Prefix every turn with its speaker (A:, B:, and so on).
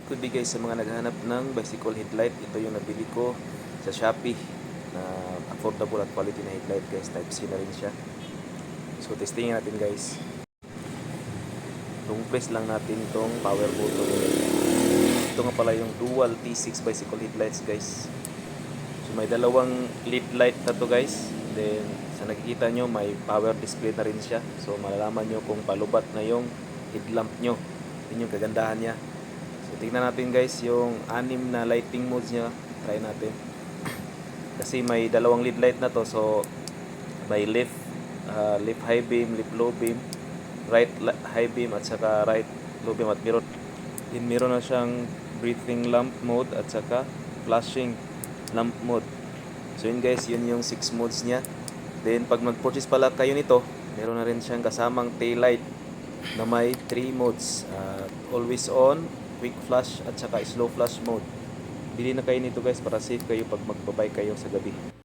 A: Good day guys sa mga naghahanap ng bicycle headlight. Ito yung nabili ko sa Shopee na affordable at quality na headlight guys. Type C na rin siya. So testingin natin guys. Long press lang natin itong power button. Ito nga pala yung dual T6 bicycle headlights guys. So may dalawang lead light na to guys. Then sa nakikita nyo may power display na rin siya. So malalaman nyo kung palubat na yung headlamp nyo. Yun yung kagandahan niya. So tingnan natin guys yung 6 na lighting modes niya. Try natin. Kasi may dalawang lead light na to. So may left high beam, left low beam, right high beam at saka right low beam at mirror. Meron na siyang breathing lamp mode at saka flashing lamp mode. So yun guys, yun yung 6 modes niya. Then pag mag-purchase pala kayo nito, meron na rin siyang kasamang tail light na may 3 modes. Always on, quick flash at saka slow flash mode. Bili na kayo nito guys para safe kayo pag magbabike kayo sa gabi.